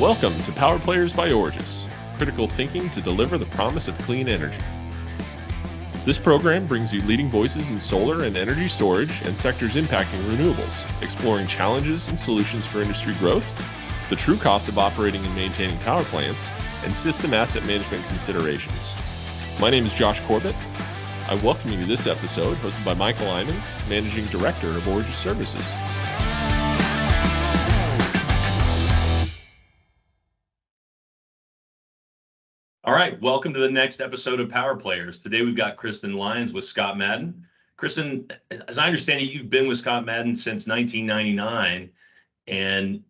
Welcome to Power Players by Origis, critical thinking to deliver the promise of clean energy. This program brings you leading voices in solar and energy storage and sectors impacting renewables, exploring challenges and solutions for industry growth, the true cost of operating and maintaining power plants, and system asset management considerations. My name is Josh Corbett. I welcome you to this episode hosted by Mchael Eyman, Managing Director of Origis Services. All right, welcome to the next episode of Power Players. Today we've got Cristin Lyons with ScottMadden. Cristin, as I understand it, you've been with ScottMadden since 1999 and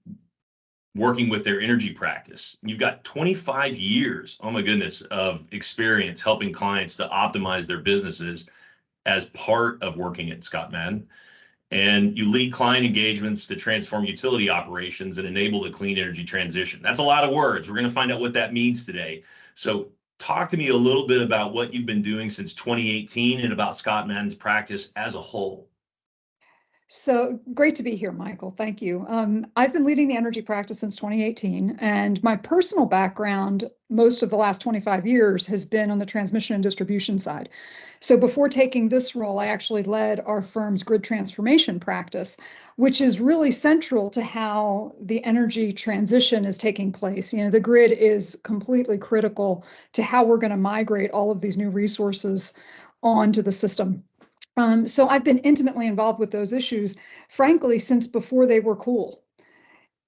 working with their energy practice. You've got 25 years, oh my goodness, of experience helping clients to optimize their businesses as part of working at ScottMadden. And you lead client engagements to transform utility operations and enable the clean energy transition. That's a lot of words. We're going to find out what that means today. So talk to me a little bit about what you've been doing since 2018 and about ScottMadden's practice as a whole. So great to be here, Michael. Thank you. I've been leading the energy practice since 2018, and my personal background, most of the last 25 years, has been on the transmission and distribution side. So before taking this role, I actually led our firm's grid transformation practice, which is really central to how the energy transition is taking place. You know, the grid is completely critical to how we're going to migrate all of these new resources onto the system. So I've been intimately involved with those issues, frankly, since before they were cool.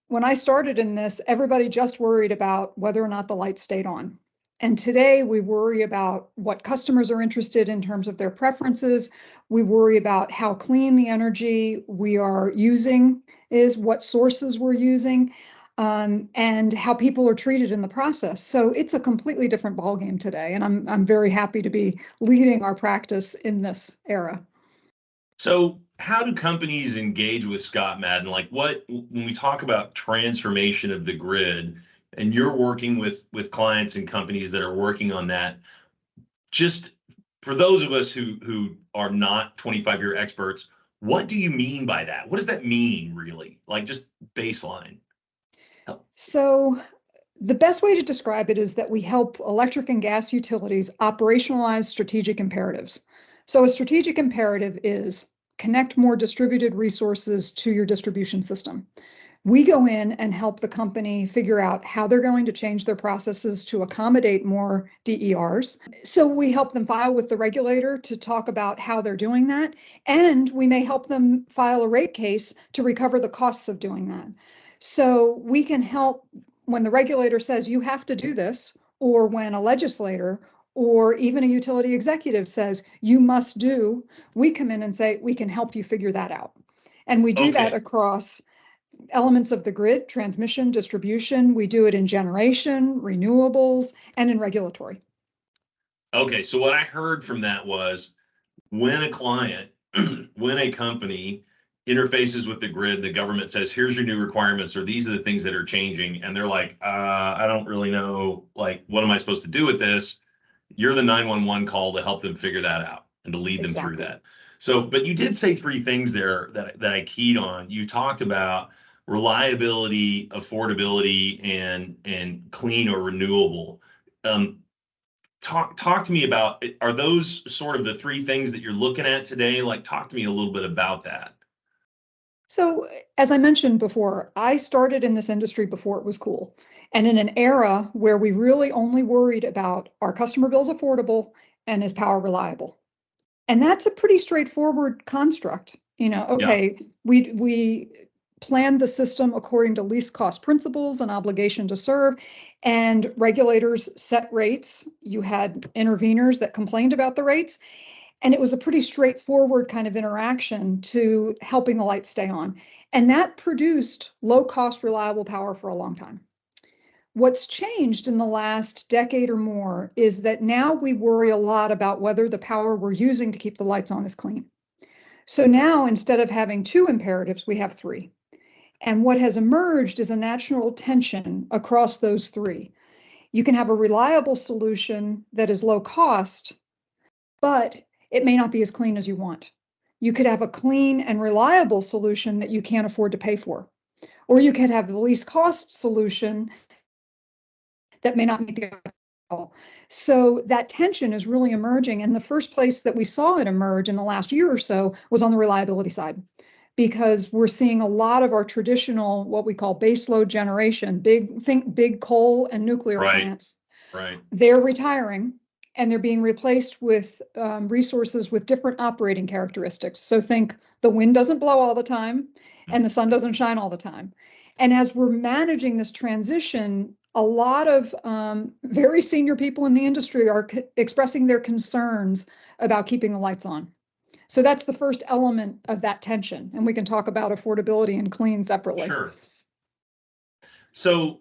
When I started in this, everybody just worried about whether or not the lights stayed on. And today we worry about what customers are interested in terms of their preferences. We worry about how clean the energy we are using is, what sources we're using, and how people are treated in the process. So it's a completely different ballgame today, and I'm very happy to be leading our practice in this era. So how do companies engage with ScottMadden? Like when we talk about transformation of the grid, and you're working with clients and companies that are working on that, just for those of us who are not 25-year experts, what do you mean by that? What does that mean, really? Like just baseline. So the best way to describe it is that we help electric and gas utilities operationalize strategic imperatives. So a strategic imperative is connect more distributed resources to your distribution system. We go in and help the company figure out how they're going to change their processes to accommodate more DERs. So we help them file with the regulator to talk about how they're doing that. And we may help them file a rate case to recover the costs of doing that. So we can help when the regulator says you have to do this, or when a legislator or even a utility executive says you must do, we come in and say we can help you figure that out. And we do that across elements of the grid, transmission, distribution. We do it in generation, renewables, and in regulatory. Okay, so what I heard from that was when a client, when a company interfaces with the grid, the government says, here's your new requirements, or these are the things that are changing. And they're like, I don't really know, like, what am I supposed to do with this? You're the 911 call to help them figure that out and to lead them through that. So, but you did say three things there that I keyed on. You talked about reliability, affordability, and clean or renewable. Talk to me about, are those sort of the three things that you're looking at today? Like, talk to me a little bit about that. So, as I mentioned before, I started in this industry before it was cool. And in an era where we really only worried about are customer bills affordable and is power reliable? And that's a pretty straightforward construct. You know, okay, we planned the system according to least cost principles and obligation to serve, and regulators set rates. You had interveners that complained about the rates. And it was a pretty straightforward kind of interaction to helping the lights stay on. And that produced low cost, reliable power for a long time. What's changed in the last decade or more is that now we worry a lot about whether the power we're using to keep the lights on is clean. So now, instead of having two imperatives, we have three. And what has emerged is a natural tension across those three. You can have a reliable solution that is low cost, but it may not be as clean as you want. You could have a clean and reliable solution that you can't afford to pay for. Or you could have the least cost solution that may not meet the goal. So that tension is really emerging. And the first place that we saw it emerge in the last year or so was on the reliability side, because we're seeing a lot of our traditional, what we call baseload generation, big coal and nuclear plants. Right. They're retiring, and they're being replaced with resources with different operating characteristics. So think the wind doesn't blow all the time and the sun doesn't shine all the time. And as we're managing this transition, a lot of very senior people in the industry are expressing their concerns about keeping the lights on. So that's the first element of that tension. And we can talk about affordability and clean separately. Sure. So,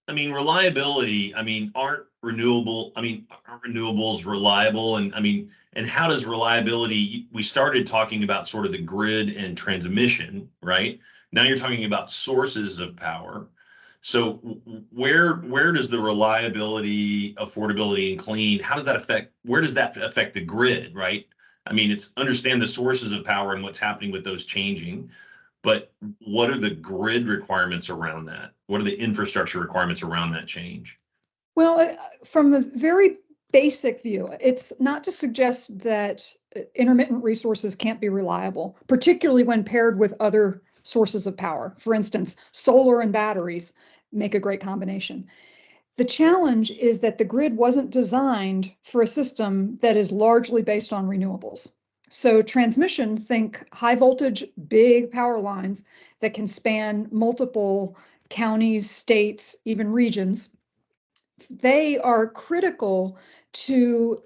I mean, reliability, aren't renewables reliable? And how does reliability, we started talking about sort of the grid and transmission, right? Now you're talking about sources of power. So where does the reliability, affordability, and clean, where does that affect the grid, right? It's understand the sources of power and what's happening with those changing. But what are the grid requirements around that? What are the infrastructure requirements around that change? Well, from a very basic view, it's not to suggest that intermittent resources can't be reliable, particularly when paired with other sources of power. For instance, solar and batteries make a great combination. The challenge is that the grid wasn't designed for a system that is largely based on renewables. So transmission, think high voltage, big power lines that can span multiple counties, states, even regions. They are critical to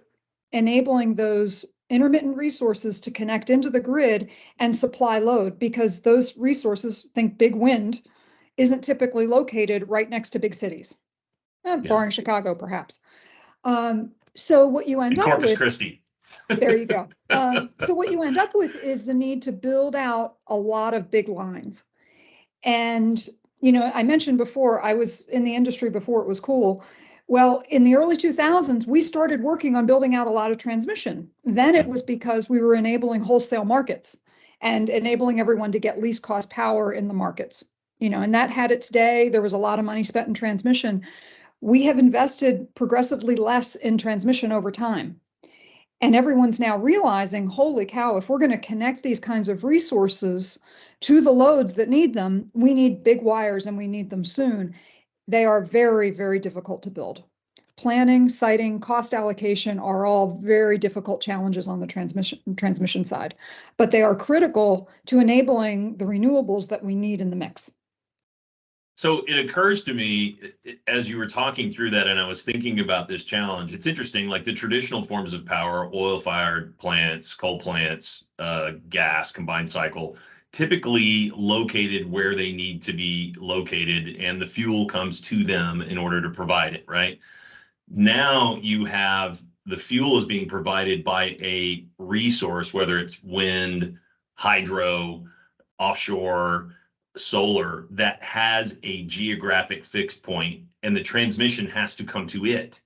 enabling those intermittent resources to connect into the grid and supply load, because those resources, think big wind, isn't typically located right next to big cities, barring Chicago, perhaps. So what you end up with— Corpus Christi. There you go. So what you end up with is the need to build out a lot of big lines. And, I mentioned before, I was in the industry before it was cool. Well, in the early 2000s, we started working on building out a lot of transmission. Then it was because we were enabling wholesale markets and enabling everyone to get least cost power in the markets. And that had its day. There was a lot of money spent in transmission. We have invested progressively less in transmission over time. And everyone's now realizing, holy cow, if we're going to connect these kinds of resources to the loads that need them, we need big wires and we need them soon. They are very, very difficult to build. Planning, siting, cost allocation are all very difficult challenges on the transmission side, but they are critical to enabling the renewables that we need in the mix. So it occurs to me as you were talking through that, and I was thinking about this challenge, it's interesting, like the traditional forms of power, oil-fired plants, coal plants, gas, combined cycle, typically located where they need to be located, and the fuel comes to them in order to provide it, right? Now you have the fuel is being provided by a resource, whether it's wind, hydro, offshore, solar, that has a geographic fixed point, and the transmission has to come to it.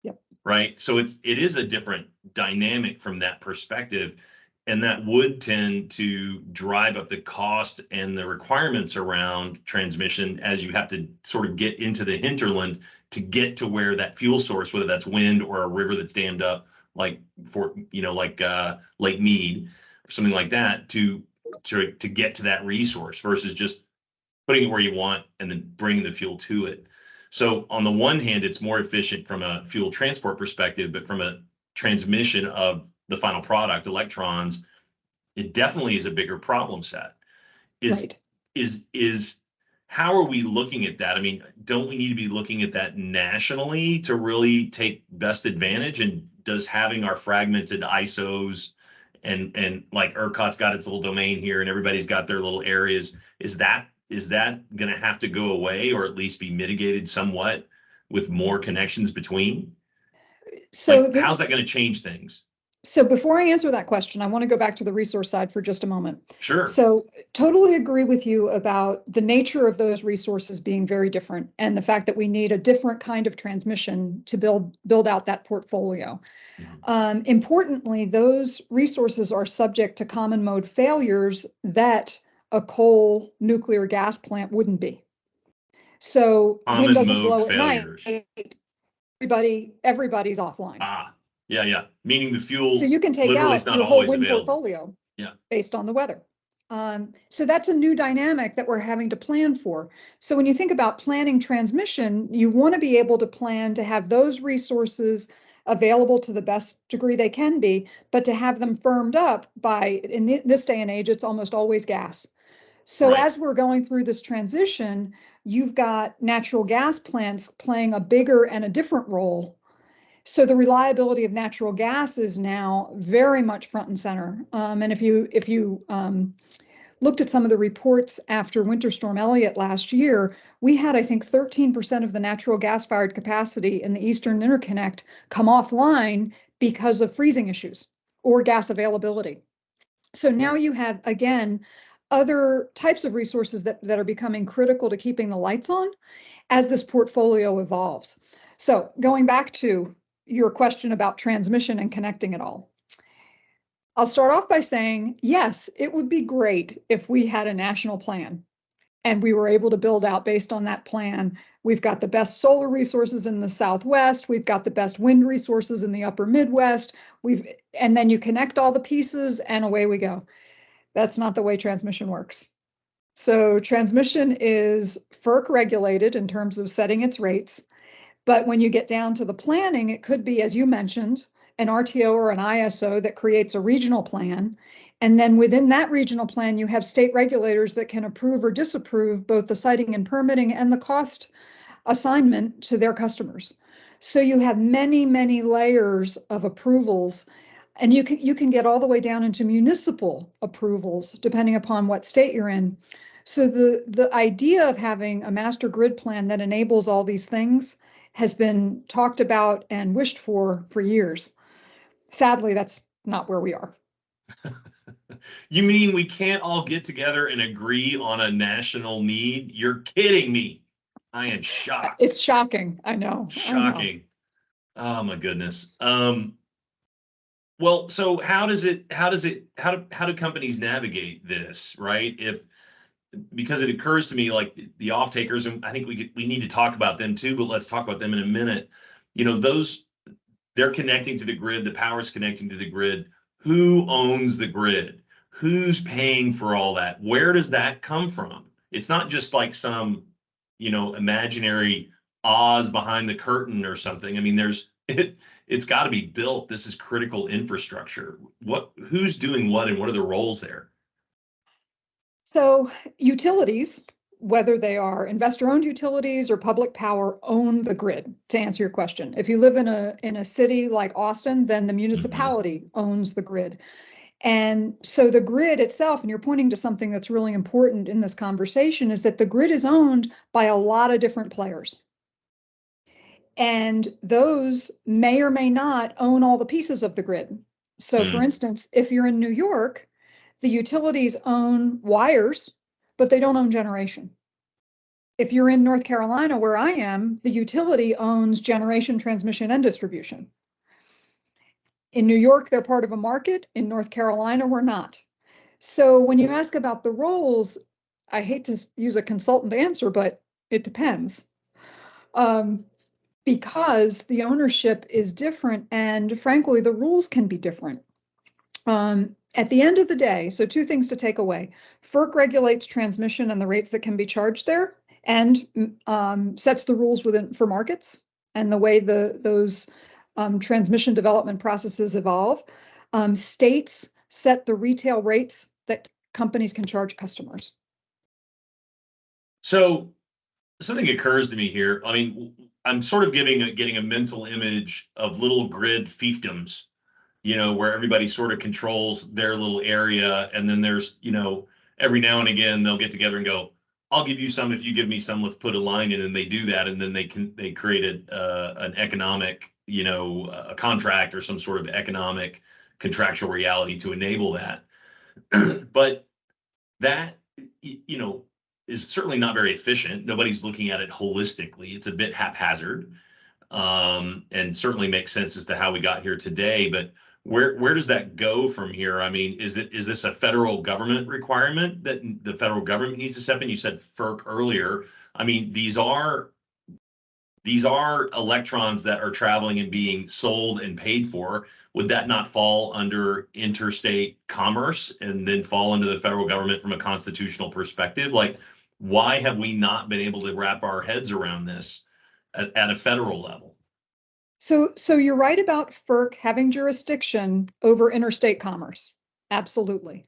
Yep. Right. So it is a different dynamic from that perspective. And that would tend to drive up the cost and the requirements around transmission as you have to sort of get into the hinterland to get to where that fuel source, whether that's wind or a river that's dammed up, like Lake Mead or something like that, to get to that resource versus just putting it where you want and then bringing the fuel to it. So on the one hand, it's more efficient from a fuel transport perspective, but from a transmission of the final product, electrons, it definitely is a bigger problem set. How are we looking at that? Don't we need to be looking at that nationally to really take best advantage? And does having our fragmented ISOs and like ERCOT's got its little domain here and everybody's got their little areas, is that going to have to go away, or at least be mitigated somewhat with more connections between? So how's that going to change things? So before I answer that question, I want to go back to the resource side for just a moment. Sure. So totally agree with you about the nature of those resources being very different, and the fact that we need a different kind of transmission to build out that portfolio. Mm-hmm. Importantly, those resources are subject to common mode failures that a coal, nuclear, gas plant wouldn't be. So wind Common doesn't mode blow failures. at night, everybody's offline. Ah, yeah. Meaning the fuel So you can take literally is out not your whole always wind available. portfolio Yeah. based on the weather. So that's a new dynamic that we're having to plan for. So when you think about planning transmission, you want to be able to plan to have those resources available to the best degree they can be, but to have them firmed up by, in this day and age, it's almost always gas. So Right. as we're going through this transition, you've got natural gas plants playing a bigger and a different role. So the reliability of natural gas is now very much front and center. And if you looked at some of the reports after Winter Storm Elliott last year, we had, I think, 13% of the natural gas-fired capacity in the Eastern Interconnect come offline because of freezing issues or gas availability. So now you have, again, other types of resources that are becoming critical to keeping the lights on as this portfolio evolves. So going back to your question about transmission and connecting it all. I'll start off by saying, yes, it would be great if we had a national plan and we were able to build out based on that plan. We've got the best solar resources in the Southwest. We've got the best wind resources in the upper Midwest. And then you connect all the pieces and away we go. That's not the way transmission works. So transmission is FERC regulated in terms of setting its rates. But when you get down to the planning, it could be, as you mentioned, an RTO or an ISO that creates a regional plan. And then within that regional plan, you have state regulators that can approve or disapprove both the siting and permitting and the cost assignment to their customers. So you have many, many layers of approvals, and you can get all the way down into municipal approvals, depending upon what state you're in. So the idea of having a master grid plan that enables all these things has been talked about and wished for years. Sadly, that's not where we are. You mean we can't all get together and agree on a national need? You're kidding me. I am shocked. It's shocking. I know. Shocking. Oh my goodness. Well, so how do companies navigate this, right? Because it occurs to me like the off takers, and I think we need to talk about them too, but let's talk about them in a minute. They're connecting to the grid, the power's connecting to the grid. Who owns the grid? Who's paying for all that? Where does that come from? It's not just like some, imaginary Oz behind the curtain or something. I mean, it's got to be built. This is critical infrastructure. Who's doing what and what are the roles there? So utilities, whether they are investor-owned utilities or public power, own the grid, to answer your question. If you live in a city like Austin, then the municipality owns the grid. And so the grid itself, and you're pointing to something that's really important in this conversation, is that the grid is owned by a lot of different players. And those may or may not own all the pieces of the grid. So for instance, if you're in New York, the utilities own wires, but they don't own generation. If you're in North Carolina, where I am, the utility owns generation, transmission, and distribution. In New York, they're part of a market. In North Carolina, we're not. So when you ask about the roles, I hate to use a consultant answer, but it depends. Because the ownership is different, and frankly, the rules can be different. At the end of the day, so two things to take away. FERC regulates transmission and the rates that can be charged there, and sets the rules for markets and the way those transmission development processes evolve. States set the retail rates that companies can charge customers. So something occurs to me here. I mean, I'm sort of getting a mental image of little grid fiefdoms, where everybody sort of controls their little area. And then there's, every now and again, they'll get together and go, I'll give you some if you give me some, let's put a line in, and they do that. And then they created an economic, a contract or some sort of economic contractual reality to enable that. But that, is certainly not very efficient. Nobody's looking at it holistically. It's a bit haphazard, and certainly makes sense as to how we got here today. But where does that go from here? I mean, is this a federal government requirement that the federal government needs to step in? You said FERC earlier. I mean, these are electrons that are traveling and being sold and paid for. Would that not fall under interstate commerce and then fall under the federal government from a constitutional perspective? Like, why have we not been able to wrap our heads around this at a federal level? So you're right about FERC having jurisdiction over interstate commerce. Absolutely.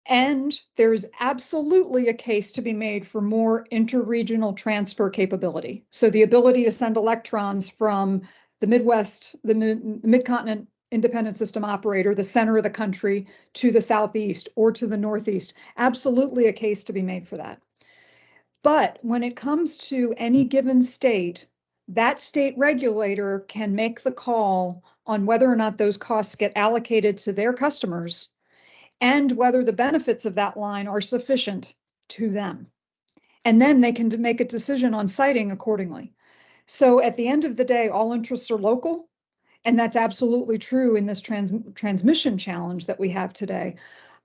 And there's absolutely a case to be made for more interregional transfer capability. So the ability to send electrons from the Midwest, the Mid-Continent Independent System Operator, the center of the country, to the Southeast or to the Northeast. Absolutely a case to be made for that. But when it comes to any given state, that state regulator can make the call on whether or not those costs get allocated to their customers and whether the benefits of that line are sufficient to them. And then they can make a decision on siting accordingly. So at the end of the day, all interests are local, and that's absolutely true in this transmission challenge that we have today.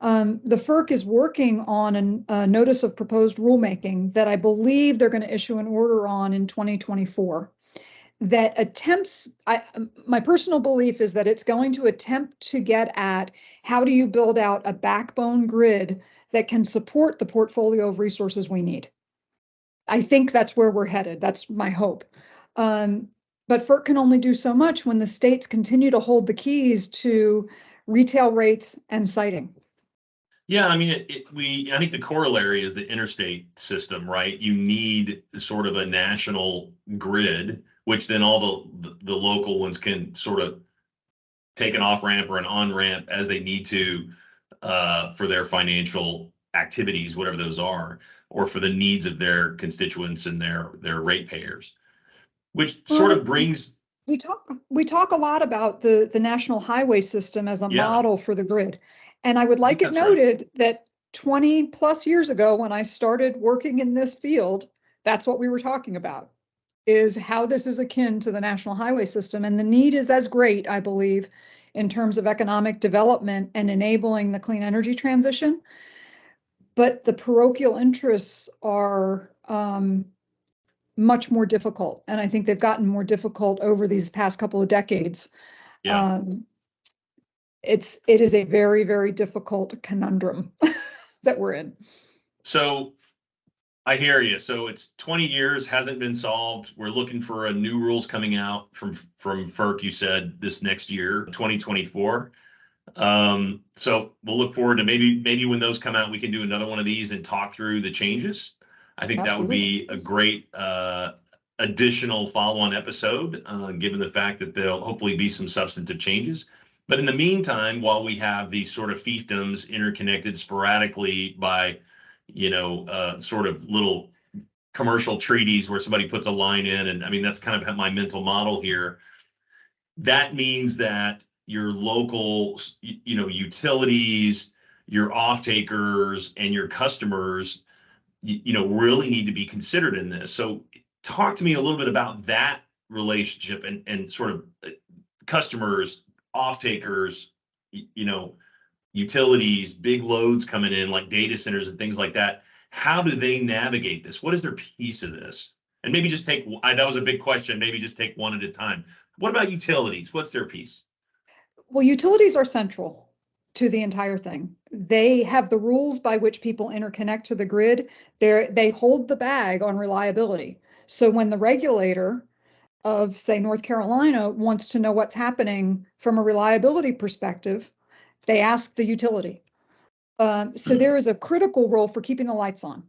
The FERC is working on a notice of proposed rulemaking that I believe they're going to issue an order on in 2024 that attempts, my personal belief is that it's going to attempt to get at how do you build out a backbone grid that can support the portfolio of resources we need. I think that's where we're headed. That's my hope. But FERC can only do so much when the states continue to hold the keys to retail rates and siting. Yeah, I mean, I think the corollary is the interstate system, right? You need sort of a national grid, which then all the local ones can sort of take an off ramp or an on ramp as they need to for their financial activities, whatever those are, or for the needs of their constituents and their ratepayers, which sort of brings. We talk a lot about the national highway system as a model for the grid. And I would like it noted that 20 plus years ago, when I started working in this field, that's what we were talking about, is how this is akin to the national highway system. And the need is as great, I believe, in terms of economic development and enabling the clean energy transition. But the parochial interests are much more difficult. And I think they've gotten more difficult over these past couple of decades. Yeah. It is a very, very difficult conundrum that we're in. So I hear you. So it's 20 years, hasn't been solved. We're looking for a new rules coming out from FERC, you said, this next year, 2024. So we'll look forward to maybe when those come out, we can do another one of these and talk through the changes. I think that would be a great additional follow-on episode, given the fact that there'll hopefully be some substantive changes. But in the meantime, while we have these sort of fiefdoms interconnected sporadically by, sort of little commercial treaties where somebody puts a line in, and I mean, that's kind of my mental model here. That means that your local, utilities, your off-takers, and your customers, really need to be considered in this. So talk to me a little bit about that relationship and sort of customers, off-takers, utilities, big loads coming in like data centers and things like that. How do they navigate this? What is their piece of this? And maybe just that was a big question. Maybe just take one at a time. What about utilities? What's their piece? Well, utilities are central to the entire thing. They have the rules by which people interconnect to the grid. They hold the bag on reliability. So when the regulator of, say, North Carolina wants to know what's happening from a reliability perspective, they ask the utility. So there is a critical role for keeping the lights on.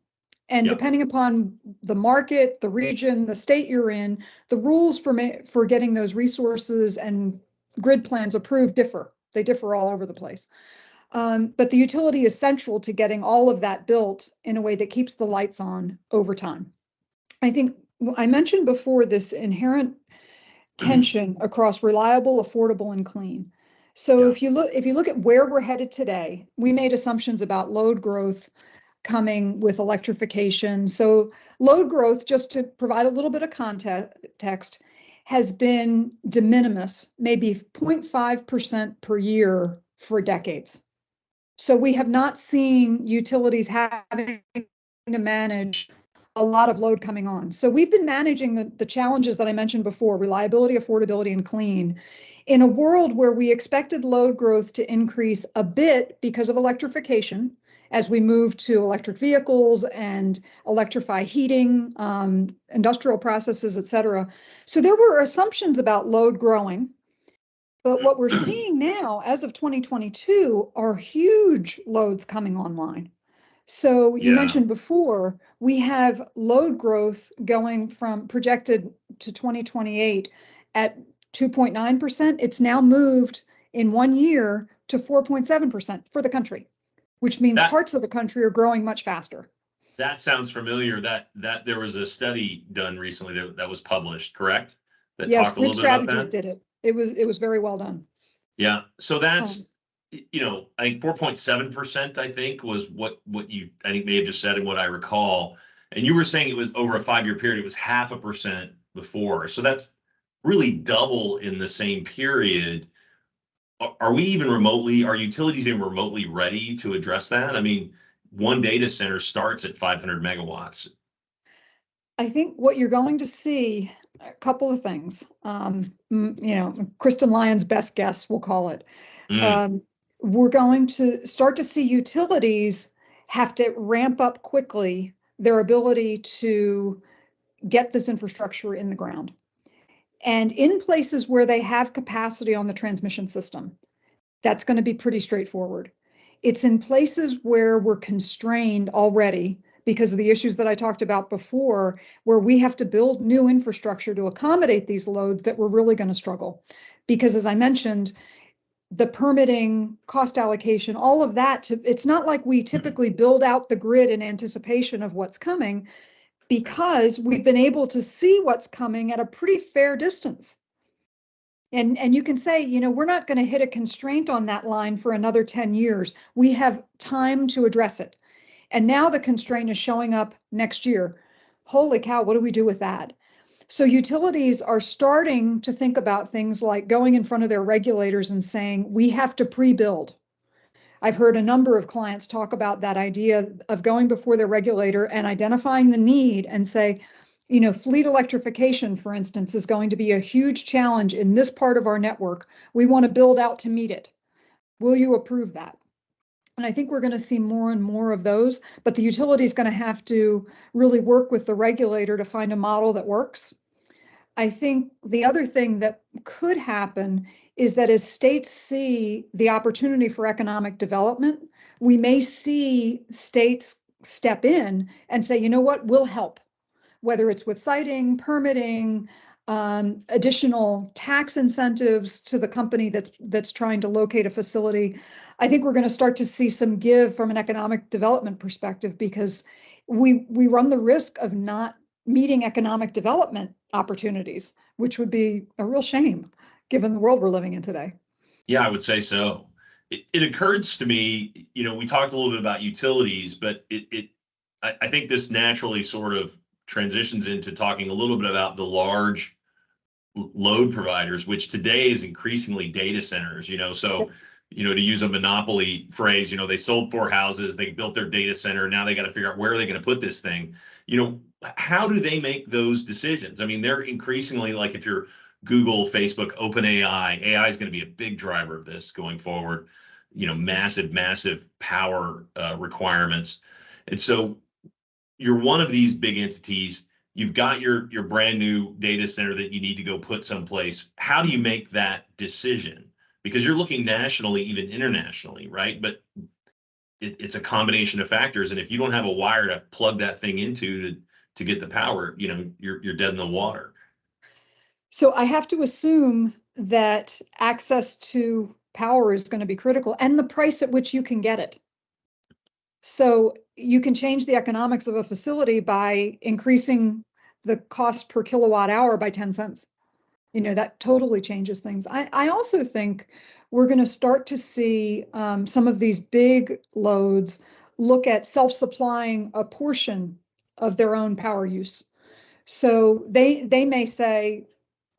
And depending upon the market, the region, the state you're in, the rules for getting those resources and grid plans approved differ. They differ all over the place. But the utility is central to getting all of that built in a way that keeps the lights on over time. I think I mentioned before this inherent tension across reliable, affordable, and clean. So if you look at where we're headed today, we made assumptions about load growth coming with electrification. So load growth, just to provide a little bit of context, has been de minimis, maybe 0.5% per year for decades. So we have not seen utilities having to manage a lot of load coming on. So we've been managing the challenges that I mentioned before, reliability, affordability, and clean, in a world where we expected load growth to increase a bit because of electrification as we move to electric vehicles and electrify heating, industrial processes, et cetera. So there were assumptions about load growing. But what we're seeing now, as of 2022, are huge loads coming online. So you mentioned before, we have load growth going from projected to 2028 at 2.9%. It's now moved in 1 year to 4.7% for the country, which means parts of the country are growing much faster. That sounds familiar. That there was a study done recently that was published, correct? That yes, talked a little bit about that. did it. It was very well done. Yeah. So that's, I think 4.7%, I think, was what you, I think, may have just said and what I recall. And you were saying it was over a 5-year period, it was 0.5% before. So that's really double in the same period. Are utilities even remotely ready to address that? I mean, one data center starts at 500 megawatts. I think what you're going to see, a couple of things, Cristin Lyons' best guess, we'll call it. We're going to start to see utilities have to ramp up quickly their ability to get this infrastructure in the ground. And in places where they have capacity on the transmission system, that's going to be pretty straightforward. It's in places where we're constrained already because of the issues that I talked about before, where we have to build new infrastructure to accommodate these loads that we're really going to struggle. Because as I mentioned, the permitting, cost allocation, all of that, it's not like we typically build out the grid in anticipation of what's coming, because we've been able to see what's coming at a pretty fair distance. And you can say, we're not going to hit a constraint on that line for another 10 years. We have time to address it. And now the constraint is showing up next year. Holy cow, what do we do with that? So utilities are starting to think about things like going in front of their regulators and saying, we have to pre-build. I've heard a number of clients talk about that idea of going before their regulator and identifying the need and say, fleet electrification, for instance, is going to be a huge challenge in this part of our network. We want to build out to meet it. Will you approve that? And I think we're going to see more and more of those, but the utility is going to have to really work with the regulator to find a model that works. I think the other thing that could happen is that as states see the opportunity for economic development, we may see states step in and say, you know what, we'll help, whether it's with siting, permitting, additional tax incentives to the company that's trying to locate a facility. I think we're going to start to see some give from an economic development perspective, because we run the risk of not meeting economic development opportunities, which would be a real shame given the world we're living in today. Yeah, I would say so. It occurs to me, we talked a little bit about utilities, but I think this naturally sort of transitions into talking a little bit about the large load providers, which today is increasingly data centers, so, to use a monopoly phrase, they sold 4 houses, they built their data center. Now they got to figure out where are they going to put this thing? How do they make those decisions? I mean, they're increasingly, like, if you're Google, Facebook, OpenAI, AI is going to be a big driver of this going forward, massive power requirements. And so you're one of these big entities. You've got your brand new data center that you need to go put someplace. How do you make that decision? Because you're looking nationally, even internationally, right? But it's a combination of factors. And if you don't have a wire to plug that thing into to get the power, you're dead in the water. So I have to assume that access to power is going to be critical, and the price at which you can get it. So you can change the economics of a facility by increasing the cost per kilowatt hour by 10 cents. That totally changes things. I also think we're going to start to see some of these big loads look at self-supplying a portion of their own power use. So they may say,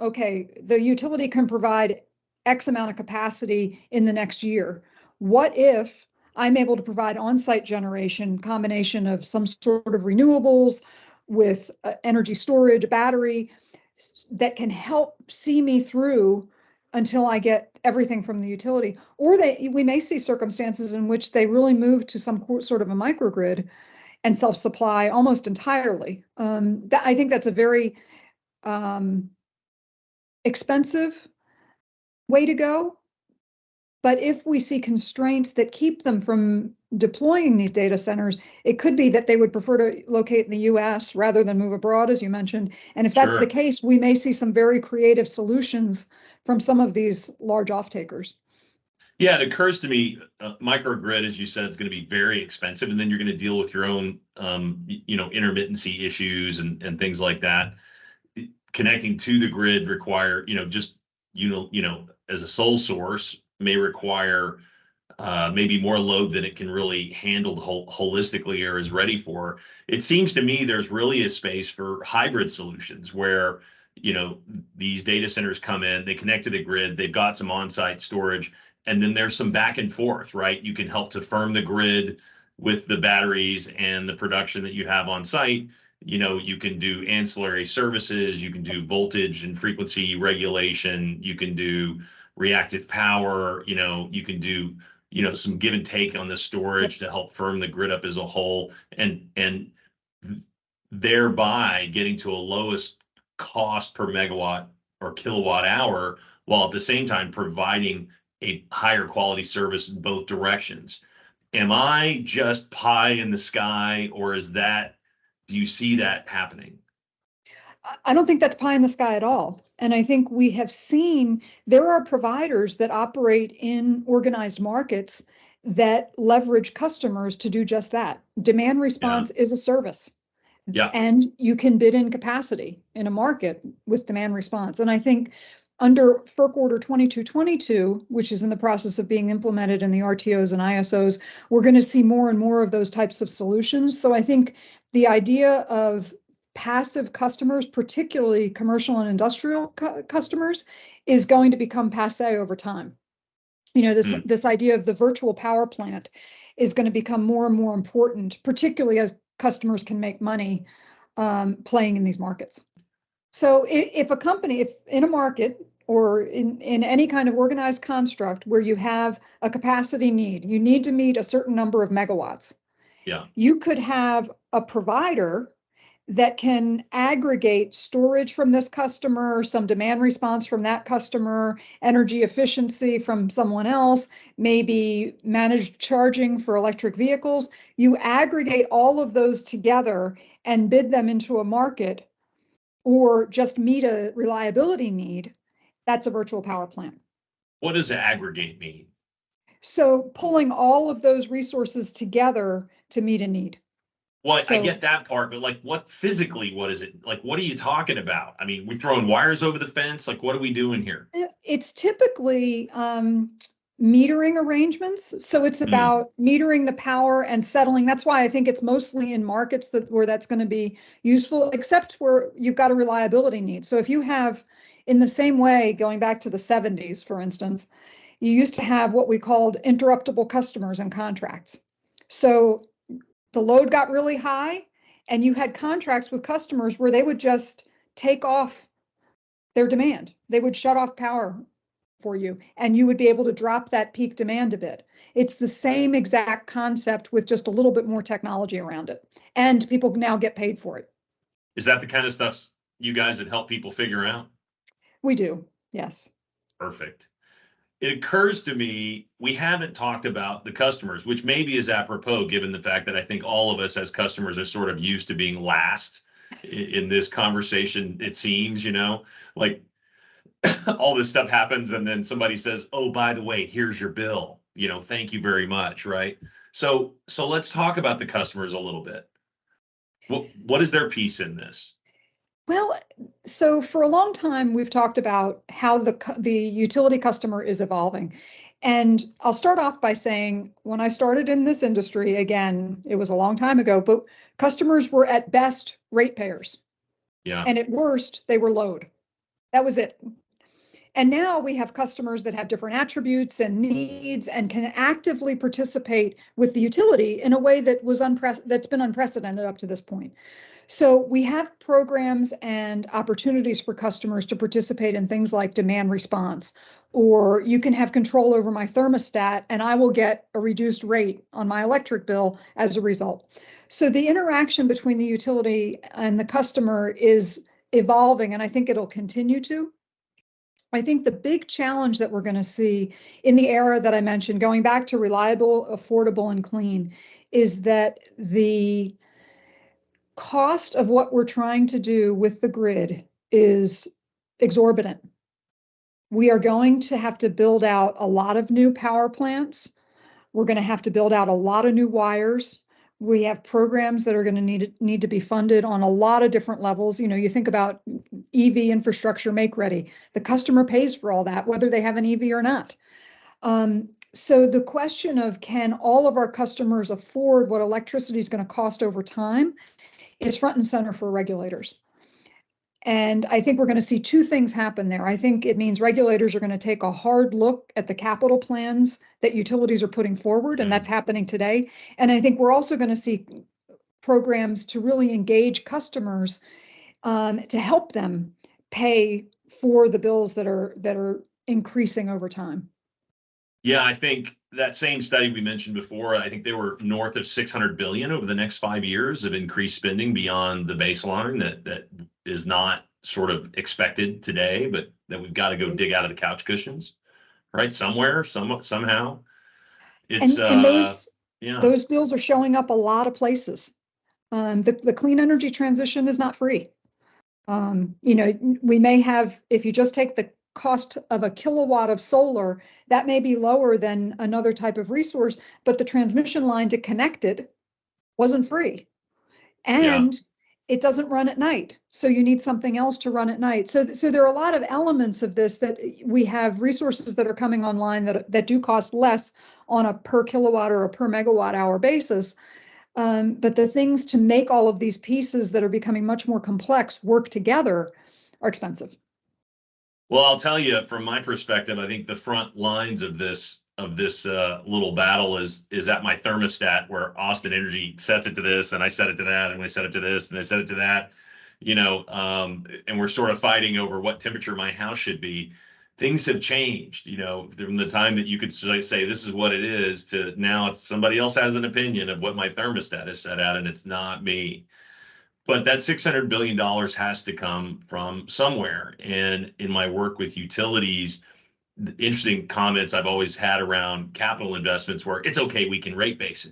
okay, the utility can provide X amount of capacity in the next year. What if I'm able to provide on-site generation, combination of some sort of renewables with energy storage, battery, that can help see me through until I get everything from the utility. Or we may see circumstances in which they really move to some sort of a microgrid and self-supply almost entirely. I think that's a very expensive way to go. But if we see constraints that keep them from deploying these data centers, it could be that they would prefer to locate in the US rather than move abroad, as you mentioned. And if that's the case, we may see some very creative solutions from some of these large off-takers. Yeah, it occurs to me, microgrid, as you said, is going to be very expensive, and then you're going to deal with your own, intermittency issues and things like that. Connecting to the grid require, as a sole source may require maybe more load than it can really handle holistically or is ready for. It seems to me there's really a space for hybrid solutions where, these data centers come in, they connect to the grid, they've got some on-site storage, and then there's some back and forth, right? You can help to firm the grid with the batteries and the production that you have on site. You can do ancillary services, you can do voltage and frequency regulation, you can do reactive power, you can do, some give and take on the storage to help firm the grid up as a whole, and thereby getting to a lowest cost per megawatt or kilowatt hour, while at the same time providing a higher quality service in both directions. Am I just pie in the sky, or do you see that happening? I don't think that's pie in the sky at all. And I think we have seen there are providers that operate in organized markets that leverage customers to do just that. Demand response is a service. Yeah. And you can bid in capacity in a market with demand response. And I think under FERC Order 2222, which is in the process of being implemented in the RTOs and ISOs, we're going to see more and more of those types of solutions. So I think the idea of passive customers, particularly commercial and industrial customers, is going to become passé over time. This idea of the virtual power plant is going to become more and more important, particularly as customers can make money playing in these markets. So if in a market or in any kind of organized construct where you have a capacity need, you need to meet a certain number of megawatts. Yeah. You could have a provider that can aggregate storage from this customer, some demand response from that customer, energy efficiency from someone else, maybe managed charging for electric vehicles. You aggregate all of those together and bid them into a market, or just meet a reliability need. That's a virtual power plant. What does aggregate mean? So pulling all of those resources together to meet a need. Well, I get that part, but what is it? What are you talking about? I mean, we're throwing wires over the fence. What are we doing here? It's typically metering arrangements. So it's about metering the power and settling. That's why I think it's mostly in markets where that's going to be useful, except where you've got a reliability need. So if you have, in the same way, going back to the 70s, for instance, you used to have what we called interruptible customers and contracts. So the load got really high and you had contracts with customers where they would just take off their demand. They would shut off power for you and you would be able to drop that peak demand a bit. It's the same exact concept with just a little bit more technology around it. And people now get paid for it. Is that the kind of stuff you guys would help people figure out? We do, yes. Perfect. It occurs to me we haven't talked about the customers, which maybe is apropos given the fact that I think all of us as customers are sort of used to being last in this conversation. It seems, all this stuff happens and then somebody says, oh, by the way, here's your bill. Thank you very much, right? So let's talk about the customers a little bit. What is their piece in this? Well, so for a long time, we've talked about how the utility customer is evolving. And I'll start off by saying, when I started in this industry, again, it was a long time ago, but customers were at best ratepayers. Yeah. And at worst, they were load. That was it. And now we have customers that have different attributes and needs and can actively participate with the utility in a way that that's been unprecedented up to this point. So we have programs and opportunities for customers to participate in things like demand response, or you can have control over my thermostat and I will get a reduced rate on my electric bill as a result. So the interaction between the utility and the customer is evolving, and I think it'll continue to. I think the big challenge that we're going to see in the era that I mentioned, going back to reliable, affordable, and clean, is that the cost of what we're trying to do with the grid is exorbitant. We are going to have to build out a lot of new power plants. We're going to have to build out a lot of new wires. We have programs that are going to need to be funded on a lot of different levels. You know, you think about EV infrastructure make ready. The customer pays for all that, whether they have an EV or not. So the question of can all of our customers afford what electricity is going to cost over time is front and center for regulators. And I think we're going to see two things happen there. I think it means regulators are going to take a hard look at the capital plans that utilities are putting forward, and that's happening today. And I think we're also going to see programs to really engage customers to help them pay for the bills that are increasing over time. Yeah, I think that same study we mentioned before, I think they were north of 600 billion over the next 5 years of increased spending beyond the baseline that is not sort of expected today, but that we've got to go dig out of the couch cushions, right? Somewhere, somehow. It's and those yeah. Those bills are showing up a lot of places. The clean energy transition is not free. You know, we may have, if you just take the cost of a kilowatt of solar, that may be lower than another type of resource, but the transmission line to connect it wasn't free. And it doesn't run at night. So you need something else to run at night. So there are a lot of elements of this that we have resources that are coming online that do cost less on a per kilowatt or a per megawatt hour basis. But the things to make all of these pieces that are becoming much more complex work together are expensive. Well, I'll tell you, from my perspective, I think the front lines of this little battle is at my thermostat, where Austin Energy sets it to this, and I set it to that, and I set it to this, and I set it to that. You know, and we're sort of fighting over what temperature my house should be. Things have changed, you know, from the time that you could say this is what it is to now it's somebody else has an opinion of what my thermostat is set at, and it's not me. But that $600 billion has to come from somewhere. And in my work with utilities, the interesting comments I've always had around capital investments where it's okay, we can rate base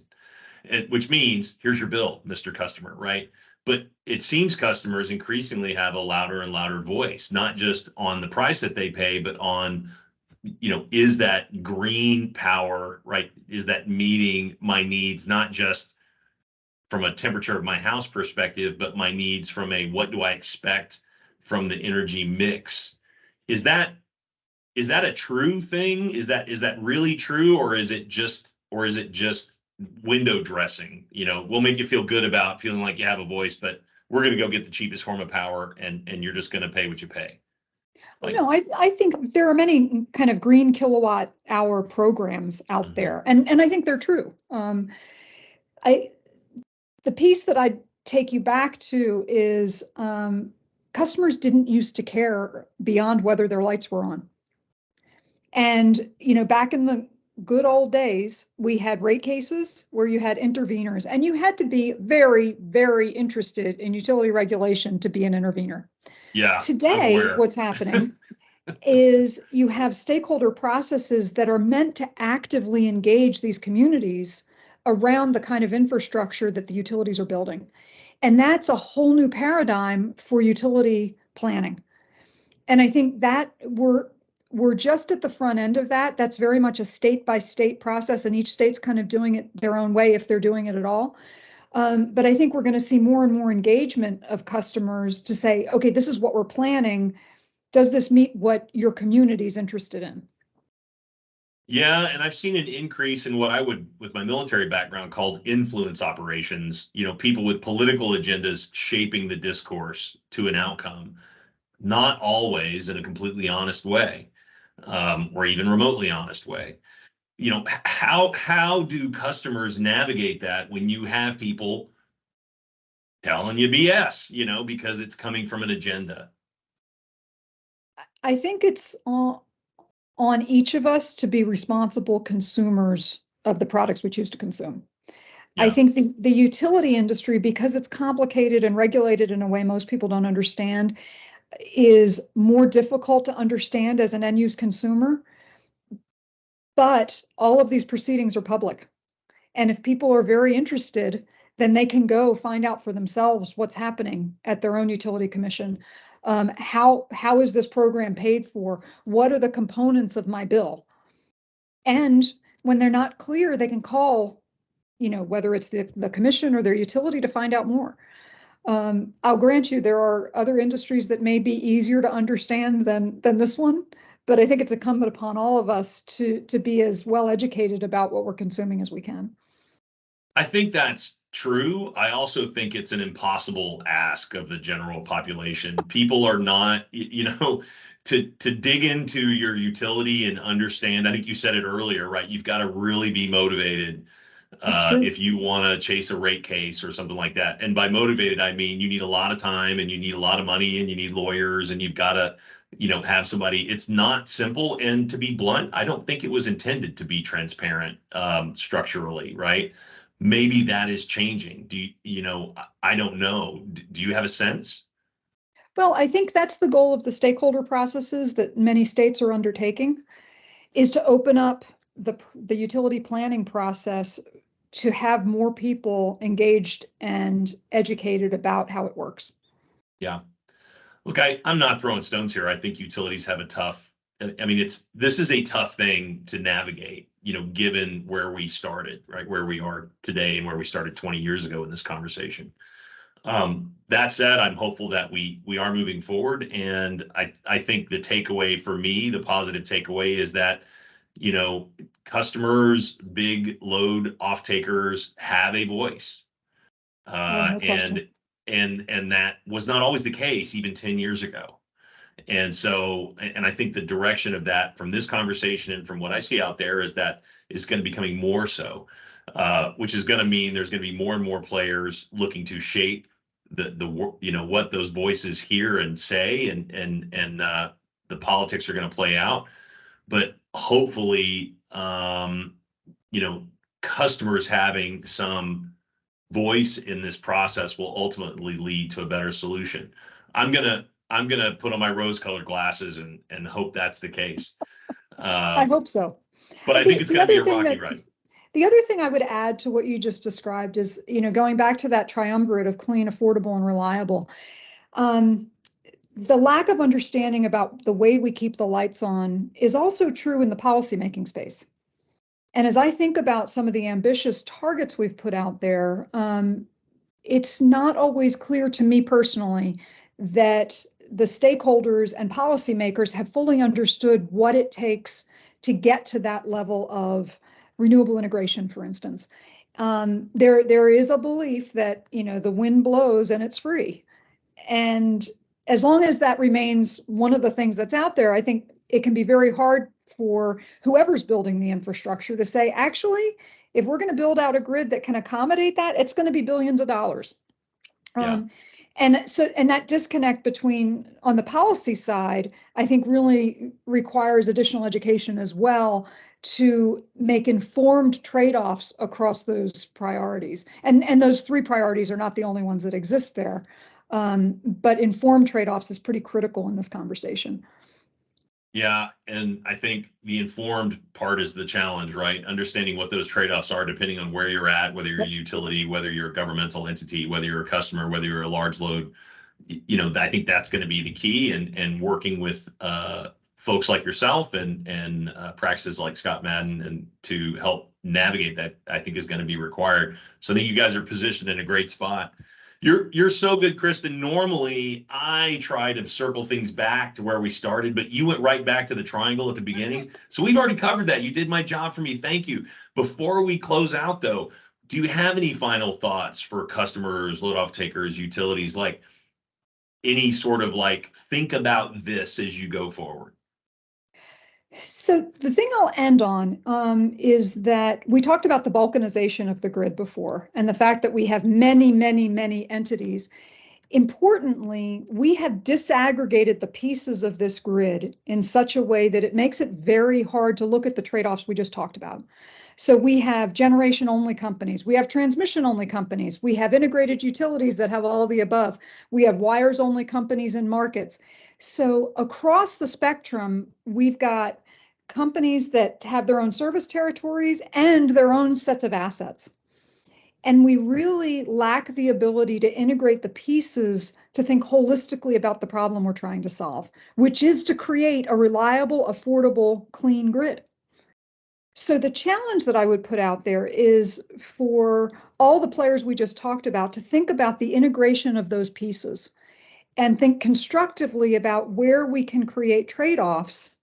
it, which means here's your bill, Mr. Customer, right? But it seems customers increasingly have a louder and louder voice, not just on the price that they pay, but on, you know, is that green power, right? Is that meeting my needs, not just from a temperature of my house perspective, but my needs from a what do I expect from the energy mix? Is that a true thing? Is that really true, or is it just window dressing? You know, we'll make you feel good about feeling like you have a voice, but we're going to go get the cheapest form of power, and you're just going to pay what you pay. Like, no, I think there are many kind of green kilowatt hour programs out there, and I think they're true. The piece that I take you back to is customers didn't used to care beyond whether their lights were on. And, you know, back in the good old days, we had rate cases where you had interveners, and you had to be very, very interested in utility regulation to be an intervener. Yeah. Today, what's happening is you have stakeholder processes that are meant to actively engage these communities around the kind of infrastructure that the utilities are building. And that's a whole new paradigm for utility planning. And I think that we're just at the front end of that. That's very much a state by state process, and each state's kind of doing it their own way if they're doing it at all. But I think we're going to see more and more engagement of customers to say, okay, this is what we're planning. Does this meet what your community is interested in? Yeah, and I've seen an increase in what I would, with my military background, called influence operations. You know, people with political agendas shaping the discourse to an outcome, not always in a completely honest way. or even remotely honest way. How do customers navigate that when you have people telling you BS, because it's coming from an agenda? I think it's on each of us to be responsible consumers of the products we choose to consume. Yeah. I think the utility industry, because it's complicated and regulated in a way most people don't understand, is more difficult to understand as an end-use consumer. But all of these proceedings are public. And if people are very interested, then they can go find out for themselves what's happening at their own utility commission. How is this program paid for? What are the components of my bill? And when they're not clear, they can call, whether it's the commission or their utility to find out more. I'll grant you there are other industries that may be easier to understand than this one, but I think it's incumbent upon all of us to be as well educated about what we're consuming as we can. I think that's true. I also think it's an impossible ask of the general population. People are not, to dig into your utility and understand. I think you said it earlier, right? You've got to really be motivated if you want to chase a rate case or something like that. And by motivated, I mean you need a lot of time and you need a lot of money and you need lawyers and you've got to, have somebody. It's not simple. And to be blunt, I don't think it was intended to be transparent structurally, right? Maybe that is changing. I don't know. Do you have a sense? Well, I think that's the goal of the stakeholder processes that many states are undertaking, is to open up the utility planning process to have more people engaged and educated about how it works. Yeah. Look, I'm not throwing stones here. I think utilities have this is a tough thing to navigate, given where we started, right? Where we are today and where we started 20 years ago in this conversation. That said, I'm hopeful that we are moving forward. And I think the takeaway for me, the positive takeaway is that, customers, big load off takers have a voice. No question. And that was not always the case even 10 years ago. And so, and I think the direction of that from this conversation and from what I see out there is that is going to be becoming more so, which is going to mean there's going to be more and more players looking to shape what those voices hear and say, and the politics are going to play out. But hopefully, customers having some voice in this process will ultimately lead to a better solution. I'm gonna put on my rose-colored glasses and hope that's the case. I hope so. But I think it's going to be a rocky ride. The other thing I would add to what you just described is, going back to that triumvirate of clean, affordable, and reliable. The lack of understanding about the way we keep the lights on is also true in the policymaking space. And as I think about some of the ambitious targets we've put out there, it's not always clear to me personally that the stakeholders and policymakers have fully understood what it takes to get to that level of renewable integration, for instance. There is a belief that, the wind blows and it's free. And as long as that remains one of the things that's out there, I think it can be very hard for whoever's building the infrastructure to say, actually, if we're going to build out a grid that can accommodate that, it's going to be billions of dollars. Yeah. And that disconnect between, on the policy side, I think really requires additional education as well to make informed trade-offs across those priorities. And those three priorities are not the only ones that exist there. But informed trade-offs is pretty critical in this conversation. Yeah, and I think the informed part is the challenge, right? Understanding what those trade-offs are depending on where you're at, whether you're a utility, whether you're a governmental entity, whether you're a customer, whether you're a large load. I think that's going to be the key, and working with folks like yourself and practices like ScottMadden and to help navigate that, I think is going to be required. So I think you guys are positioned in a great spot. You're so good, Cristin. Normally, I try to circle things back to where we started, but you went right back to the triangle at the beginning. So we've already covered that. You did my job for me. Thank you. Before we close out, though, do you have any final thoughts for customers, load off takers, utilities, like any sort of think about this as you go forward? So the thing I'll end on is that we talked about the balkanization of the grid before, and the fact that we have many, many, many entities. Importantly, we have disaggregated the pieces of this grid in such a way that it makes it very hard to look at the trade-offs we just talked about. So we have generation-only companies, we have transmission-only companies, we have integrated utilities that have all of the above, we have wires-only companies and markets. So across the spectrum, we've got companies that have their own service territories and their own sets of assets. And we really lack the ability to integrate the pieces to think holistically about the problem we're trying to solve, which is to create a reliable, affordable, clean grid. So the challenge that I would put out there is for all the players we just talked about to think about the integration of those pieces and think constructively about where we can create trade-offs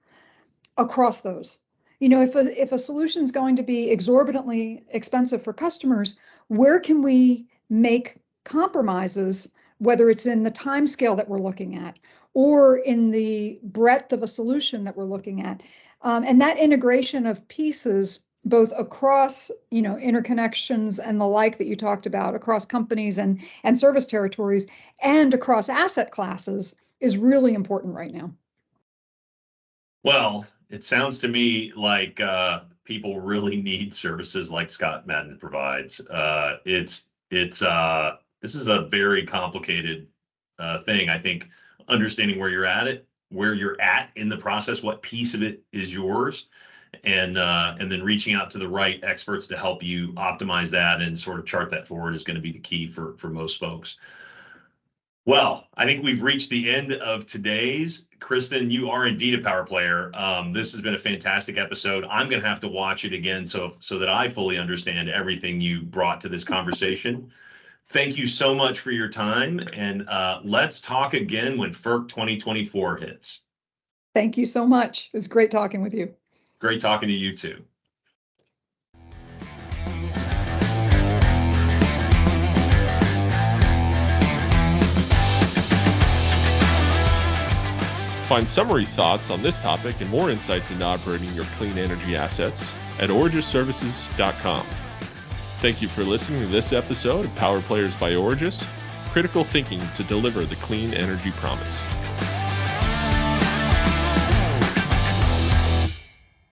across those. You know, if a solution is going to be exorbitantly expensive for customers, where can we make compromises, whether it's in the time scale that we're looking at or in the breadth of a solution that we're looking at? And that integration of pieces, both across, you know, interconnections and the like that you talked about, across companies and service territories and across asset classes, is really important right now. Well, it sounds to me like people really need services like ScottMadden provides. This is a very complicated thing. I think understanding where you're at in the process, what piece of it is yours, and then reaching out to the right experts to help you optimize that and sort of chart that forward is going to be the key for most folks. Well, I think we've reached the end of today's. Cristin, you are indeed a power player. This has been a fantastic episode. I'm going to have to watch it again so that I fully understand everything you brought to this conversation. Thank you so much for your time, and let's talk again when FERC 2024 hits. Thank you so much. It was great talking with you. Great talking to you too. Find summary thoughts on this topic and more insights into operating your clean energy assets at origisservices.com. Thank you for listening to this episode of Power Players by Origis, critical thinking to deliver the clean energy promise.